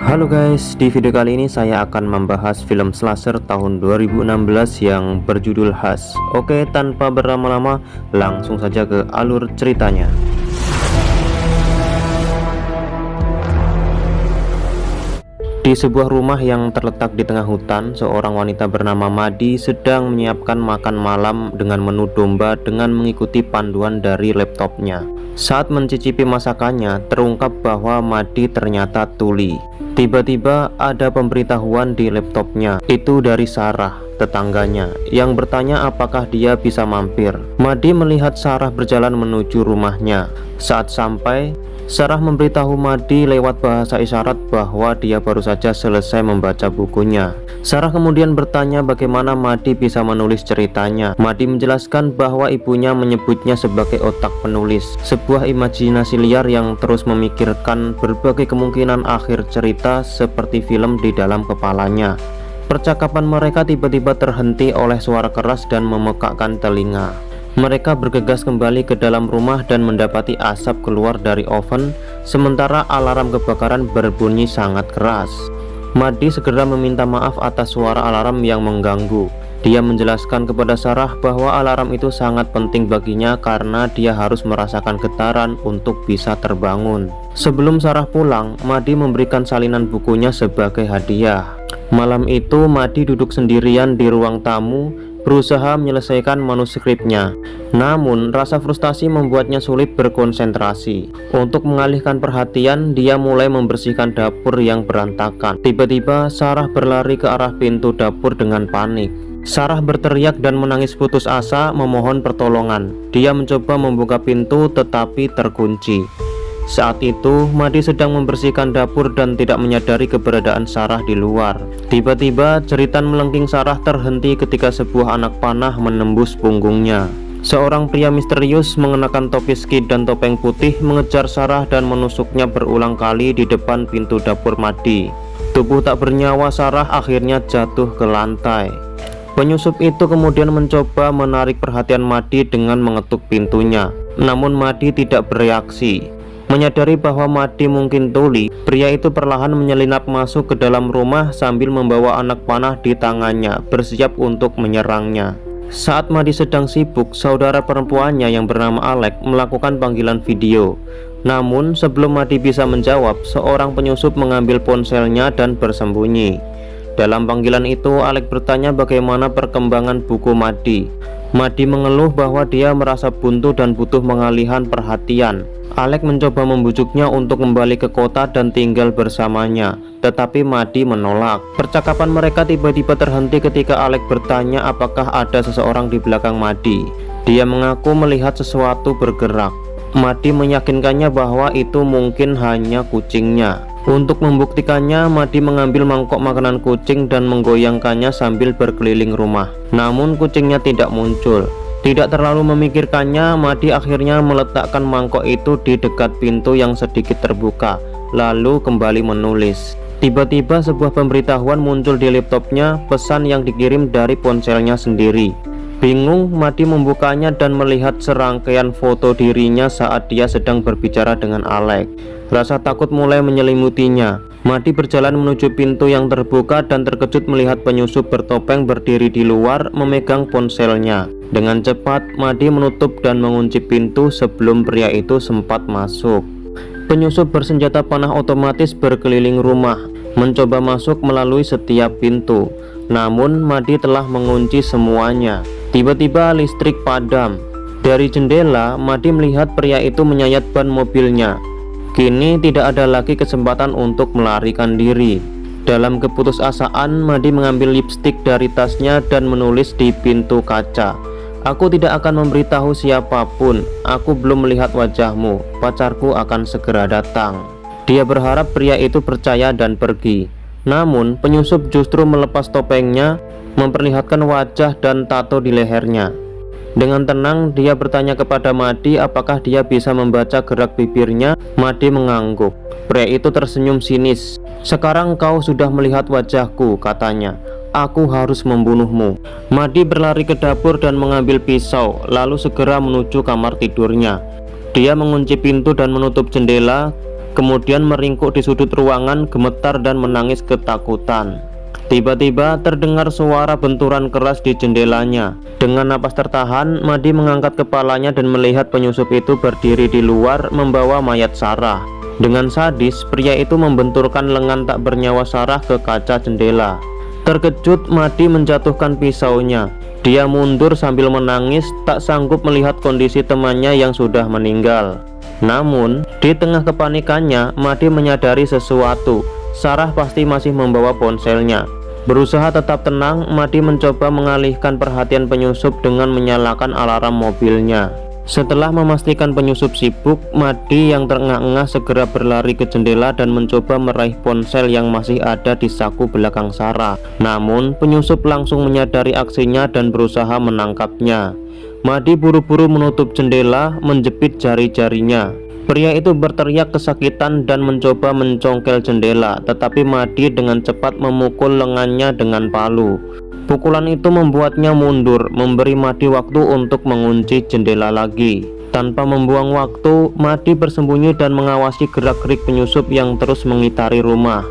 Halo guys, di video kali ini saya akan membahas film slasher tahun 2016 yang berjudul Hush. Oke, tanpa berlama-lama, langsung saja ke alur ceritanya. Di sebuah rumah yang terletak di tengah hutan, seorang wanita bernama Madi sedang menyiapkan makan malam dengan menu domba dengan mengikuti panduan dari laptopnya. Saat mencicipi masakannya, terungkap bahwa Madi ternyata tuli. Tiba-tiba ada pemberitahuan di laptopnya, itu dari Sarah, tetangganya, yang bertanya apakah dia bisa mampir. Madi melihat Sarah berjalan menuju rumahnya. Saat sampai, Sarah memberitahu Madi lewat bahasa isyarat bahwa dia baru saja selesai membaca bukunya. Sarah kemudian bertanya bagaimana Madi bisa menulis ceritanya. Madi menjelaskan bahwa ibunya menyebutnya sebagai otak penulis, sebuah imajinasi liar yang terus memikirkan berbagai kemungkinan akhir cerita seperti film di dalam kepalanya. Percakapan mereka tiba-tiba terhenti oleh suara keras dan memekakkan telinga. Mereka bergegas kembali ke dalam rumah dan mendapati asap keluar dari oven, sementara alarm kebakaran berbunyi sangat keras. Madi segera meminta maaf atas suara alarm yang mengganggu. Dia menjelaskan kepada Sarah bahwa alarm itu sangat penting baginya karena dia harus merasakan getaran untuk bisa terbangun. Sebelum Sarah pulang, Madi memberikan salinan bukunya sebagai hadiah. Malam itu Madi duduk sendirian di ruang tamu, berusaha menyelesaikan manuskripnya. Namun rasa frustasi membuatnya sulit berkonsentrasi. Untuk mengalihkan perhatian, dia mulai membersihkan dapur yang berantakan. Tiba-tiba Sarah berlari ke arah pintu dapur dengan panik. Sarah berteriak dan menangis putus asa memohon pertolongan. Dia mencoba membuka pintu tetapi terkunci. Saat itu, Madi sedang membersihkan dapur dan tidak menyadari keberadaan Sarah di luar. Tiba-tiba, jeritan melengking Sarah terhenti ketika sebuah anak panah menembus punggungnya. Seorang pria misterius mengenakan topi ski dan topeng putih mengejar Sarah dan menusuknya berulang kali di depan pintu dapur Madi. Tubuh tak bernyawa Sarah akhirnya jatuh ke lantai. Penyusup itu kemudian mencoba menarik perhatian Madi dengan mengetuk pintunya. Namun Madi tidak bereaksi. Menyadari bahwa Madi mungkin tuli, pria itu perlahan menyelinap masuk ke dalam rumah sambil membawa anak panah di tangannya, bersiap untuk menyerangnya. Saat Madi sedang sibuk, saudara perempuannya yang bernama Alec melakukan panggilan video. Namun sebelum Madi bisa menjawab, seorang penyusup mengambil ponselnya dan bersembunyi. Dalam panggilan itu, Alec bertanya bagaimana perkembangan buku Madi. Madi mengeluh bahwa dia merasa buntu dan butuh pengalihan perhatian. Alec mencoba membujuknya untuk kembali ke kota dan tinggal bersamanya, tetapi Madi menolak. Percakapan mereka tiba-tiba terhenti ketika Alec bertanya apakah ada seseorang di belakang Madi. Dia mengaku melihat sesuatu bergerak. Madi meyakinkannya bahwa itu mungkin hanya kucingnya. Untuk membuktikannya, Madi mengambil mangkok makanan kucing dan menggoyangkannya sambil berkeliling rumah. Namun kucingnya tidak muncul. Tidak terlalu memikirkannya, Madi akhirnya meletakkan mangkok itu di dekat pintu yang sedikit terbuka, lalu kembali menulis. Tiba-tiba sebuah pemberitahuan muncul di laptopnya, pesan yang dikirim dari ponselnya sendiri. Bingung, Madi membukanya dan melihat serangkaian foto dirinya saat dia sedang berbicara dengan Alec. Rasa takut mulai menyelimutinya. Madi berjalan menuju pintu yang terbuka dan terkejut melihat penyusup bertopeng berdiri di luar memegang ponselnya. Dengan cepat, Madi menutup dan mengunci pintu sebelum pria itu sempat masuk. Penyusup bersenjata panah otomatis berkeliling rumah, mencoba masuk melalui setiap pintu. Namun, Madi telah mengunci semuanya. Tiba-tiba listrik padam. Dari jendela, Madi melihat pria itu menyayat ban mobilnya. Kini tidak ada lagi kesempatan untuk melarikan diri. Dalam keputusasaan, Madi mengambil lipstik dari tasnya dan menulis di pintu kaca. Aku tidak akan memberitahu siapapun. Aku belum melihat wajahmu. Pacarku akan segera datang. Dia berharap pria itu percaya dan pergi. Namun penyusup justru melepas topengnya, memperlihatkan wajah dan tato di lehernya. Dengan tenang dia bertanya kepada Madi apakah dia bisa membaca gerak bibirnya. Madi mengangguk. Pria itu tersenyum sinis. Sekarang kau sudah melihat wajahku, katanya. Aku harus membunuhmu. Madi berlari ke dapur dan mengambil pisau, lalu segera menuju kamar tidurnya. Dia mengunci pintu dan menutup jendela. kemudian meringkuk di sudut ruangan, gemetar dan menangis ketakutan. Tiba-tiba terdengar suara benturan keras di jendelanya. Dengan napas tertahan, Madi mengangkat kepalanya dan melihat penyusup itu berdiri di luar membawa mayat Sarah. Dengan sadis, pria itu membenturkan lengan tak bernyawa Sarah ke kaca jendela. Terkejut, Madi menjatuhkan pisaunya. Dia mundur sambil menangis, tak sanggup melihat kondisi temannya yang sudah meninggal. Namun, di tengah kepanikannya, Madi menyadari sesuatu. Sarah pasti masih membawa ponselnya. Berusaha tetap tenang, Madi mencoba mengalihkan perhatian penyusup dengan menyalakan alarm mobilnya. Setelah memastikan penyusup sibuk, Madi yang terengah-engah segera berlari ke jendela dan mencoba meraih ponsel yang masih ada di saku belakang Sarah. Namun, penyusup langsung menyadari aksinya dan berusaha menangkapnya. Madi buru-buru menutup jendela, menjepit jari-jarinya. Pria itu berteriak kesakitan dan mencoba mencongkel jendela, tetapi Madi dengan cepat memukul lengannya dengan palu. Pukulan itu membuatnya mundur, memberi Madi waktu untuk mengunci jendela lagi. Tanpa membuang waktu, Madi bersembunyi dan mengawasi gerak-gerik penyusup yang terus mengitari rumah.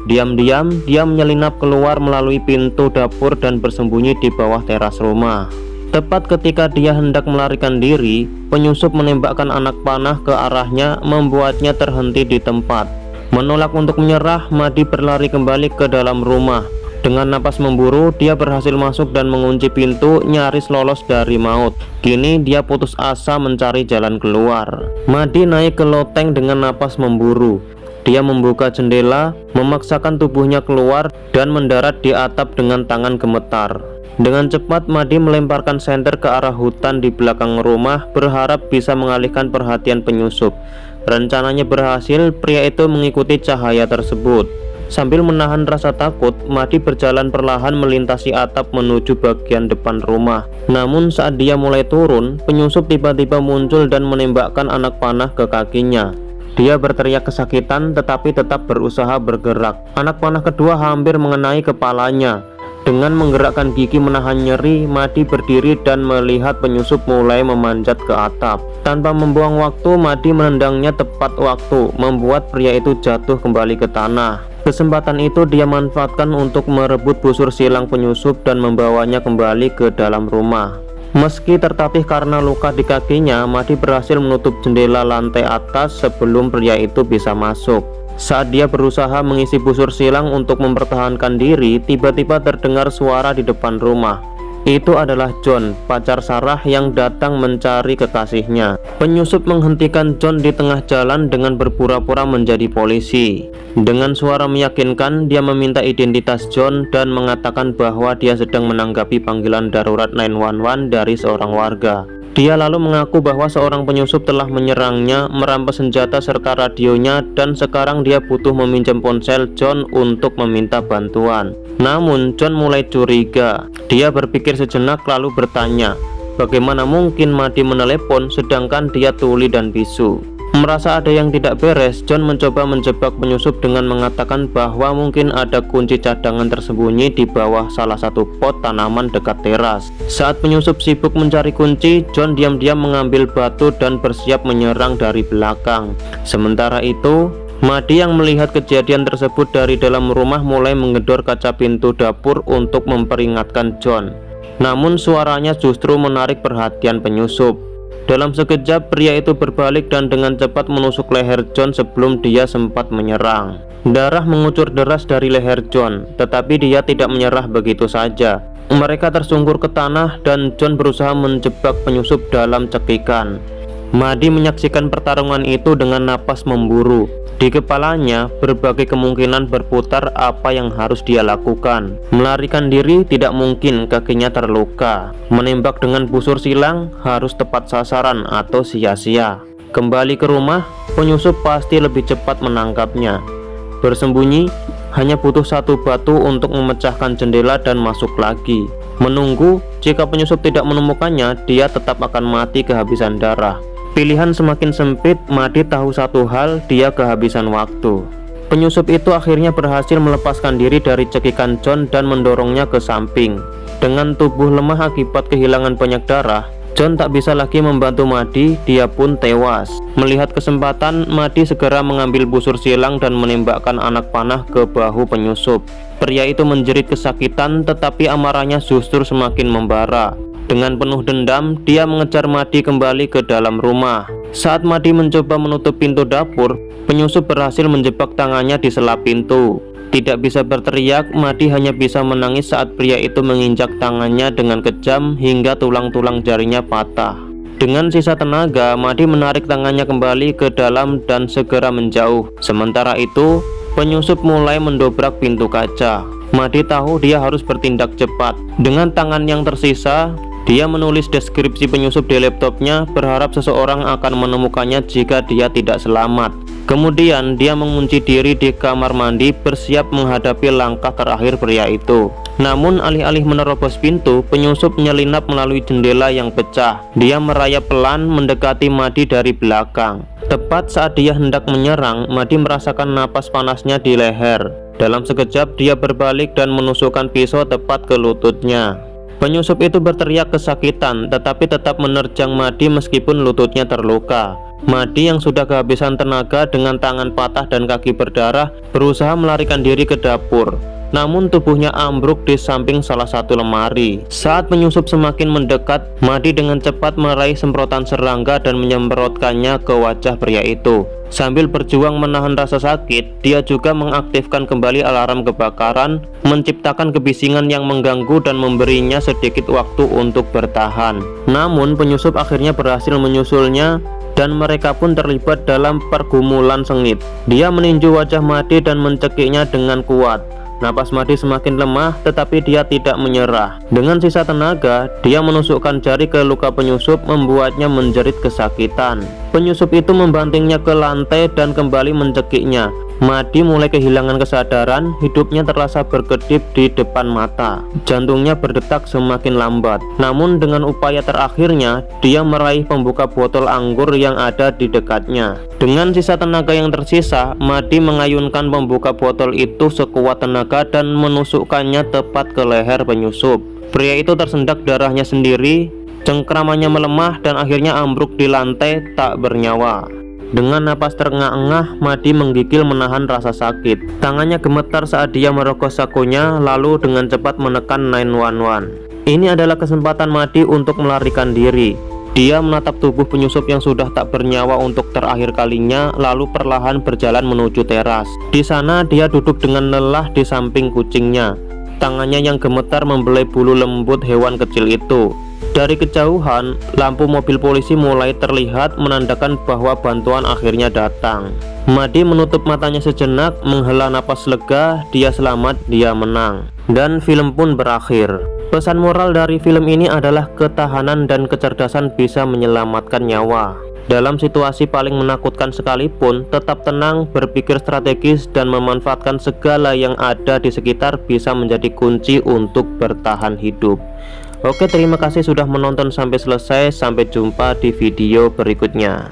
Diam-diam, dia menyelinap keluar melalui pintu dapur dan bersembunyi di bawah teras rumah. Tepat ketika dia hendak melarikan diri, penyusup menembakkan anak panah ke arahnya, membuatnya terhenti di tempat. Menolak untuk menyerah, Madi berlari kembali ke dalam rumah. Dengan napas memburu, dia berhasil masuk dan mengunci pintu, nyaris lolos dari maut. Kini dia putus asa mencari jalan keluar. Madi naik ke loteng dengan napas memburu. Dia membuka jendela, memaksakan tubuhnya keluar, dan mendarat di atap dengan tangan gemetar. Dengan cepat, Madi melemparkan senter ke arah hutan di belakang rumah, berharap bisa mengalihkan perhatian penyusup. Rencananya berhasil, pria itu mengikuti cahaya tersebut. Sambil menahan rasa takut, Madi berjalan perlahan melintasi atap menuju bagian depan rumah. Namun saat dia mulai turun, penyusup tiba-tiba muncul dan menembakkan anak panah ke kakinya. Dia berteriak kesakitan tetapi tetap berusaha bergerak. Anak panah kedua hampir mengenai kepalanya. Dengan menggerakkan gigi menahan nyeri, Madi berdiri dan melihat penyusup mulai memanjat ke atap. Tanpa membuang waktu, Madi menendangnya tepat waktu, membuat pria itu jatuh kembali ke tanah. Kesempatan itu dia manfaatkan untuk merebut busur silang penyusup dan membawanya kembali ke dalam rumah. Meski tertatih karena luka di kakinya, Madi berhasil menutup jendela lantai atas sebelum pria itu bisa masuk. Saat dia berusaha mengisi busur silang untuk mempertahankan diri, tiba-tiba terdengar suara di depan rumah. Itu adalah John, pacar Sarah yang datang mencari kekasihnya. Penyusup menghentikan John di tengah jalan dengan berpura-pura menjadi polisi. Dengan suara meyakinkan, dia meminta identitas John dan mengatakan bahwa dia sedang menanggapi panggilan darurat 911 dari seorang warga. Dia lalu mengaku bahwa seorang penyusup telah menyerangnya, merampas senjata serta radionya, dan sekarang dia butuh meminjam ponsel John untuk meminta bantuan. Namun John mulai curiga. Dia berpikir sejenak lalu bertanya, bagaimana mungkin Madi menelepon sedangkan dia tuli dan bisu. Merasa ada yang tidak beres, John mencoba menjebak penyusup dengan mengatakan bahwa mungkin ada kunci cadangan tersembunyi di bawah salah satu pot tanaman dekat teras. Saat penyusup sibuk mencari kunci, John diam-diam mengambil batu dan bersiap menyerang dari belakang. Sementara itu, Madi yang melihat kejadian tersebut dari dalam rumah mulai menggedor kaca pintu dapur untuk memperingatkan John. Namun suaranya justru menarik perhatian penyusup. Dalam sekejap, pria itu berbalik dan dengan cepat menusuk leher John sebelum dia sempat menyerang. Darah mengucur deras dari leher John, tetapi dia tidak menyerah begitu saja. Mereka tersungkur ke tanah dan John berusaha menjebak penyusup dalam cekikan. Madi menyaksikan pertarungan itu dengan napas memburu. Di kepalanya, berbagai kemungkinan berputar apa yang harus dia lakukan. Melarikan diri tidak mungkin, kakinya terluka. Menembak dengan busur silang harus tepat sasaran atau sia-sia. Kembali ke rumah, penyusup pasti lebih cepat menangkapnya. Bersembunyi, hanya butuh satu batu untuk memecahkan jendela dan masuk lagi. Menunggu, jika penyusup tidak menemukannya, dia tetap akan mati kehabisan darah. Pilihan semakin sempit, Madi tahu satu hal, dia kehabisan waktu. Penyusup itu akhirnya berhasil melepaskan diri dari cekikan John dan mendorongnya ke samping. Dengan tubuh lemah akibat kehilangan banyak darah, John tak bisa lagi membantu Madi, dia pun tewas. Melihat kesempatan, Madi segera mengambil busur silang dan menembakkan anak panah ke bahu penyusup. Pria itu menjerit kesakitan, tetapi amarahnya justru semakin membara. Dengan penuh dendam, dia mengejar Madi kembali ke dalam rumah. Saat Madi mencoba menutup pintu dapur, penyusup berhasil menjebak tangannya di sela pintu. Tidak bisa berteriak, Madi hanya bisa menangis saat pria itu menginjak tangannya dengan kejam hingga tulang-tulang jarinya patah. Dengan sisa tenaga, Madi menarik tangannya kembali ke dalam dan segera menjauh. Sementara itu, penyusup mulai mendobrak pintu kaca. Madi tahu dia harus bertindak cepat. Dengan tangan yang tersisa, dia menulis deskripsi penyusup di laptopnya, berharap seseorang akan menemukannya jika dia tidak selamat. Kemudian dia mengunci diri di kamar mandi, bersiap menghadapi langkah terakhir pria itu. Namun alih-alih menerobos pintu, penyusup menyelinap melalui jendela yang pecah. Dia merayap pelan mendekati Madi dari belakang. Tepat saat dia hendak menyerang, Madi merasakan napas panasnya di leher. Dalam sekejap dia berbalik dan menusukkan pisau tepat ke lututnya. Penyusup itu berteriak kesakitan, tetapi tetap menerjang Madi meskipun lututnya terluka. Madi yang sudah kehabisan tenaga dengan tangan patah dan kaki berdarah berusaha melarikan diri ke dapur. Namun tubuhnya ambruk di samping salah satu lemari. Saat penyusup semakin mendekat, Madi dengan cepat meraih semprotan serangga dan menyemprotkannya ke wajah pria itu. Sambil berjuang menahan rasa sakit, dia juga mengaktifkan kembali alarm kebakaran, menciptakan kebisingan yang mengganggu dan memberinya sedikit waktu untuk bertahan. Namun penyusup akhirnya berhasil menyusulnya dan mereka pun terlibat dalam pergumulan sengit. Dia meninju wajah Madi dan mencekiknya dengan kuat. Napas Madi semakin lemah, tetapi dia tidak menyerah. Dengan sisa tenaga, dia menusukkan jari ke luka penyusup, membuatnya menjerit kesakitan. Penyusup itu membantingnya ke lantai dan kembali mencekiknya. Madi mulai kehilangan kesadaran, hidupnya terasa berkedip di depan mata. Jantungnya berdetak semakin lambat. Namun dengan upaya terakhirnya, dia meraih pembuka botol anggur yang ada di dekatnya. Dengan sisa tenaga yang tersisa, Madi mengayunkan pembuka botol itu sekuat tenaga dan menusukkannya tepat ke leher penyusup. Pria itu tersendak darahnya sendiri, cengkramannya melemah dan akhirnya ambruk di lantai tak bernyawa. Dengan napas terengah-engah, Madi menggigil menahan rasa sakit. Tangannya gemetar saat dia merogoh sakunya, lalu dengan cepat menekan 911. Ini adalah kesempatan Madi untuk melarikan diri. Dia menatap tubuh penyusup yang sudah tak bernyawa untuk terakhir kalinya, lalu perlahan berjalan menuju teras. Di sana dia duduk dengan lelah di samping kucingnya. Tangannya yang gemetar membelai bulu lembut hewan kecil itu. Dari kejauhan, lampu mobil polisi mulai terlihat menandakan bahwa bantuan akhirnya datang. Madi menutup matanya sejenak, menghela napas lega, dia selamat, dia menang. Dan film pun berakhir. Pesan moral dari film ini adalah ketahanan dan kecerdasan bisa menyelamatkan nyawa. Dalam situasi paling menakutkan sekalipun, tetap tenang, berpikir strategis, dan memanfaatkan segala yang ada di sekitar bisa menjadi kunci untuk bertahan hidup. Oke, terima kasih sudah menonton sampai selesai. Sampai jumpa di video berikutnya.